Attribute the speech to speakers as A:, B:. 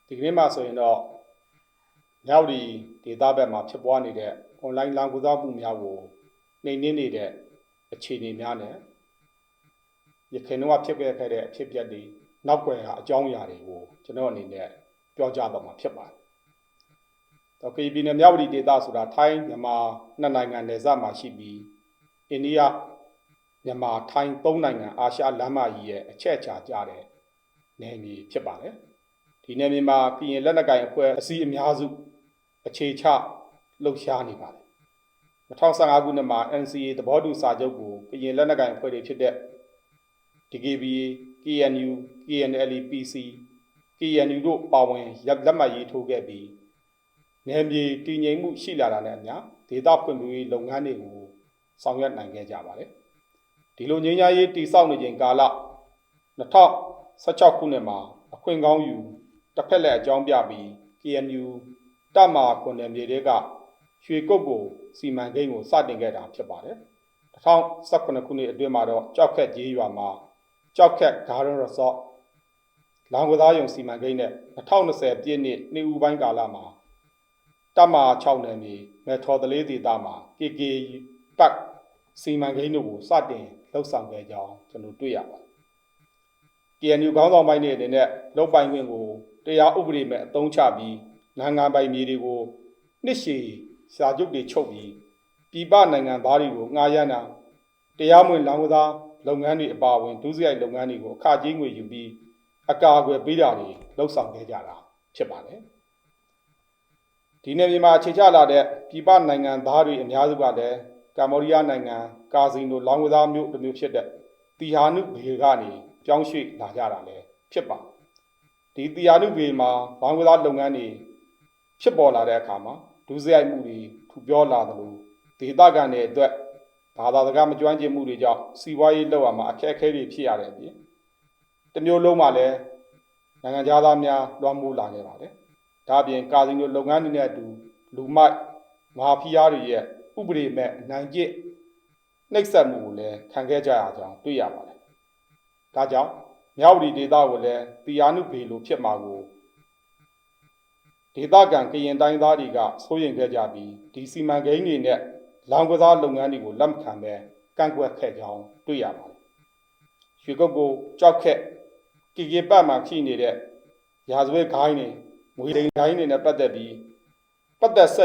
A: ဒီကနေ့မှဆိုရင်တော့မြောက်ဒီဒေသဘက်မှာဖြစ်ပွားနေတဲ့ online လောင်းကစားမှုများကိုနှိမ်နင်းနေတဲ့အခြေအနေများနဲ့ရခိုင်တော့ဖြစ်ခဲ့တဲ့အဖြစ်အပျက်တွေနောက်ွယ်ကအကြောင်းအရာတွေကိုကျွန်တော်အနေနဲ့ပြောကြားတော့မှာဖြစ်ပါတယ်။တော့ KP နဲ့မြောက်ဒီဒေသဆိုတာထိုင်းမြန်မာနှစ်နိုင်ငံနယ်စပ်မှာရှိပြီးအိန္ဒိယမြန်မာထိုင်းသုံးနိုင်ငံအာရှလမ်းမကြီးရဲ့အချက်အချာကျတဲ့နယ်မြေဖြစ်ပါတယ်။ဒီနယ်မြေမှာကရင်လက်နက်ကိုင်အဖွဲ့အစည်းအများစုအခြေချလှုပ်ရှားနေပါတယ်။2015ခုနှစ်မှာ NCA သဘောတူစာချုပ်ကိုကရင်လက်နက်ကိုင်အဖွဲ့တွေဖြစ်တဲ့ DKBA, KNU, KNLA, PC, KNU တို့ပါဝင်လက်မှတ်ရေးထိုးခဲ့ပြီးနယ်မြေတည်ငြိမ်မှုရှိလာတာနဲ့အမျှဒေသဖွံ့ဖြိုးရေးလုပ်ငန်းတွေကိုဆောင်ရွက်နိုင်ခဲ့ကြပါတယ်။ဒီလိုငြိမ်းချမ်းရေးတည်ဆောက်နေချိန်ကာလ2016ခုနှစ်မှာအခွင့်ကောင်းယူတစ်ဖက်လက်အကြောင်းပြပြီး KNU တမကွန်နယ်မြေတွေကရွှေကုတ်ကိုစီမံကိန်းကိုစတင်ခဲ့တာဖြစ်ပါတယ်။2018ခုနှစ်အတွင်းမှာတော့ကြောက်ခက်ကြီးရွာမှာကြောက်ခက် Garden Resort လောင်ကစားရုံစီမံကိန်းနဲ့2020ပြည့်နှစ်နှစ်ဦးပိုင်းကာလမှာတမ6နယ်မြေမဲထော်တလေးဒေသမှာ KK ပတ်စီမံကိန်းတို့ကိုစတင်လှုပ်ဆောင်ခဲ့ကြောင်းကျွန်တော်တွေ့ရပါတယ်။ KNU ခေါင်းဆောင်ပိုင်းတွေအနေနဲ့လုပ်ပိုင်ခွင့်ကိုတရားဥပဒေမဲ့အသုံးချပြီးနိုင်ငံပိုင်မြေတွေကိုနှစ်ရှည်စာချုပ်တွေချုပ်ပြီးပြည်ပနိုင်ငံသားတွေကိုငှားရမ်းတာတရားမဝင်လောင်ကစားလုပ်ငန်းတွေအပါအဝင်ဒုစရိုက်လုပ်ငန်းတွေကိုအခကြေးငွေယူပြီးအကာအကွယ်ပေးတာတွေလှုပ်ဆောင်ခဲ့ကြတာဖြစ်ပါတယ်။ဒီနယ်မြေမှာအခြေချလာတဲ့ပြည်ပနိုင်ငံသားတွေအများစုကလည်းကမ္ဘောဒီးယားနိုင်ငံကာစီနိုလောင်ကစားမျိုးတစ်မျိုးဖြစ်တဲ့တီဟာနုဘေကနေပြောင်းရွှေ့လာကြတာလည်းဖြစ်ပါတယ်။ဒီတီဟာနုဘေမှာလောင်ကစားလုပ်ငန်းတွေဖြစ်ပေါ်လာတဲ့အခါမှာဒုစရိုက်မှုတွေထူပြောလာသလိုဒေသခံတွေအတွက်ဘာသာစကားမကျွမ်းကျင်မှုတွေကြောင့်စီးပွားရေးလောက်ရမှာအခက်အခဲတွေဖြစ်ရတဲ့အပြင်တစ်မျိုးလုံးမှာလည်းနိုင်ငံသားများလွှမ်းမိုးလာခဲ့ပါတယ်။ဒါအပြင်ကာစီနိုလုပ်ငန်းတွေနဲ့အတူလူမိုက်မာဖီးယားတွေရဲ့ဥပဒေမဲ့အနိုင်ကျင့်နှိပ်စက်မှုကိုလည်းခံခဲ့ကြရကြောင်းတွေ့ရပါတယ်။ဒါကြောင့်မြောက်ဒီဒေသကိုလည်းတီယာနုဘေလိုဖြစ်မှာကိုဒေသခံကရင်တိုင်းသားတွေကစိုးရိမ်ခဲ့ကြပြီးဒီစီမံကိန်းတွေနဲ့လောင်ကစားလုပ်ငန်းတွေကိုလက်မခံဘဲကန့်ကွက်ခဲ့ကြောင်းတွေ့ရပါတယ်။ရွှေကုတ်ကိုကြောက်ခက်KKပတ်မှာရှိနေတဲ့ရာဇဝတ်ဂိုင်းတွေငွေလိမ်ဂိုင်းတွေနဲ့ပတ်သက်ဆက်